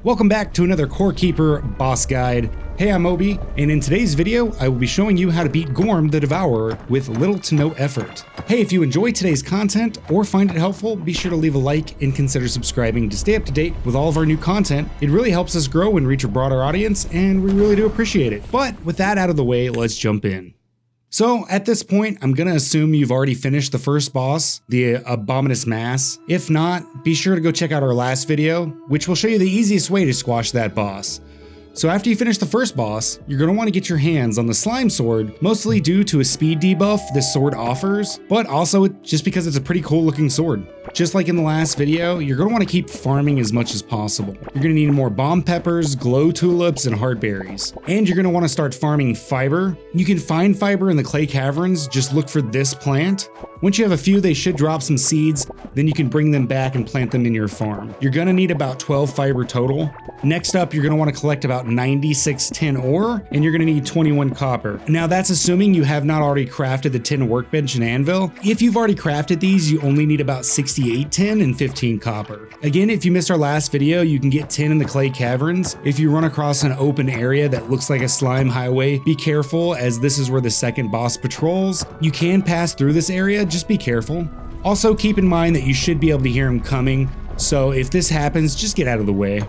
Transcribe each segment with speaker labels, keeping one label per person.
Speaker 1: Welcome back to another Core Keeper boss guide. Hey, I'm Obi, and in today's video, I will be showing you how to beat Ghorm the Devourer with little to no effort. Hey, if you enjoy today's content or find it helpful, be sure to leave a like and consider subscribing to stay up to date with all of our new content. It really helps us grow and reach a broader audience, and we really do appreciate it. But with that out of the way, let's jump in. So at this point, I'm gonna assume you've already finished the first boss, the Abominous Mass. If not, be sure to go check out our last video, which will show you the easiest way to squash that boss. So after you finish the first boss, you're going to want to get your hands on the slime sword, mostly due to a speed debuff this sword offers, but also just because it's a pretty cool looking sword. Just like in the last video, you're going to want to keep farming as much as possible. You're going to need more bomb peppers, glow tulips, and heartberries. And you're going to want to start farming fiber. You can find fiber in the clay caverns, just look for this plant. Once you have a few, they should drop some seeds, then you can bring them back and plant them in your farm. You're going to need about 12 fiber total. Next up, you're going to want to collect about 96 tin ore, and you're going to need 21 copper. Now that's assuming you have not already crafted the tin workbench and anvil. If you've already crafted these, you only need about 68 tin and 15 copper. Again, if you missed our last video, you can get tin in the clay caverns. If you run across an open area that looks like a slime highway, be careful, as this is where the second boss patrols. You can pass through this area, just be careful. Also keep in mind that you should be able to hear him coming, so if this happens, just get out of the way.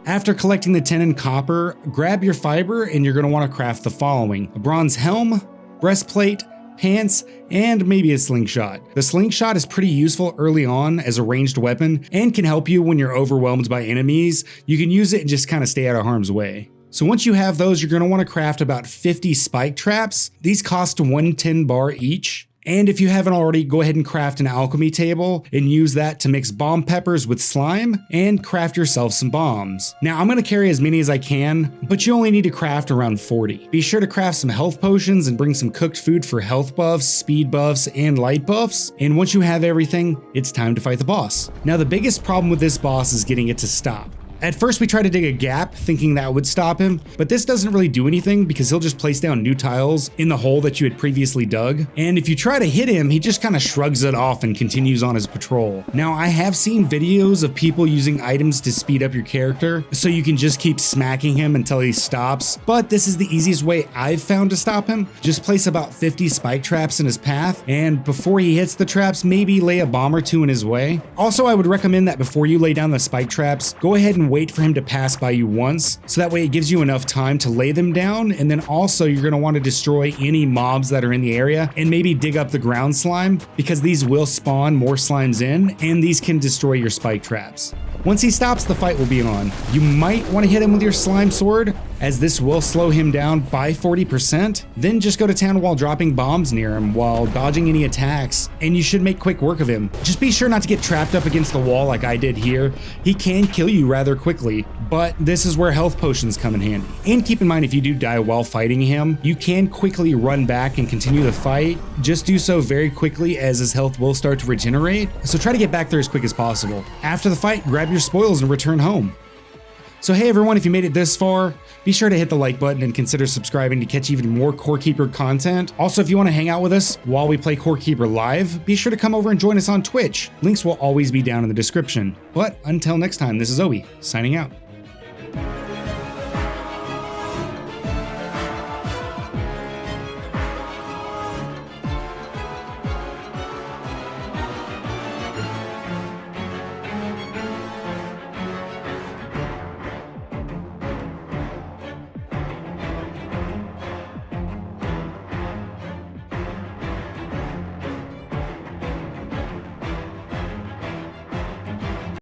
Speaker 1: After collecting the tin and copper, grab your fiber and you're going to want to craft the following: a bronze helm, breastplate, pants, and maybe a slingshot. The slingshot is pretty useful early on as a ranged weapon and can help you when you're overwhelmed by enemies. You can use it and just kind of stay out of harm's way. So once you have those, you're going to want to craft about 50 spike traps. These cost 1 tin bar each. And if you haven't already, go ahead and craft an alchemy table and use that to mix bomb peppers with slime and craft yourself some bombs. Now I'm going to carry as many as I can, but you only need to craft around 40. Be sure to craft some health potions and bring some cooked food for health buffs, speed buffs, and light buffs. And once you have everything, it's time to fight the boss. Now the biggest problem with this boss is getting it to stop. At first we tried to dig a gap thinking that would stop him, but this doesn't really do anything because he'll just place down new tiles in the hole that you had previously dug. And if you try to hit him, he just kind of shrugs it off and continues on his patrol. Now I have seen videos of people using items to speed up your character, so you can just keep smacking him until he stops, but this is the easiest way I've found to stop him. Just place about 50 spike traps in his path, and before he hits the traps, maybe lay a bomb or two in his way. Also, I would recommend that before you lay down the spike traps, go ahead and wait for him to pass by you once, so that way it gives you enough time to lay them down. And then also you're going to want to destroy any mobs that are in the area and maybe dig up the ground slime, because these will spawn more slimes in and these can destroy your spike traps. Once he stops, the fight will be on. You might want to hit him with your slime sword, as this will slow him down by 40%. Then just go to town while dropping bombs near him while dodging any attacks, and you should make quick work of him. Just be sure not to get trapped up against the wall like I did here. He can kill you rather quickly, but this is where health potions come in handy. And keep in mind, if you do die while fighting him, you can quickly run back and continue the fight. Just do so very quickly, as his health will start to regenerate, so try to get back there as quick as possible. After the fight, grab your spoils and return home. So hey everyone, if you made it this far, be sure to hit the like button and consider subscribing to catch even more Core Keeper content. Also, if you want to hang out with us while we play Core Keeper live, be sure to come over and join us on Twitch. Links will always be down in the description. But until next time, this is Obi, signing out.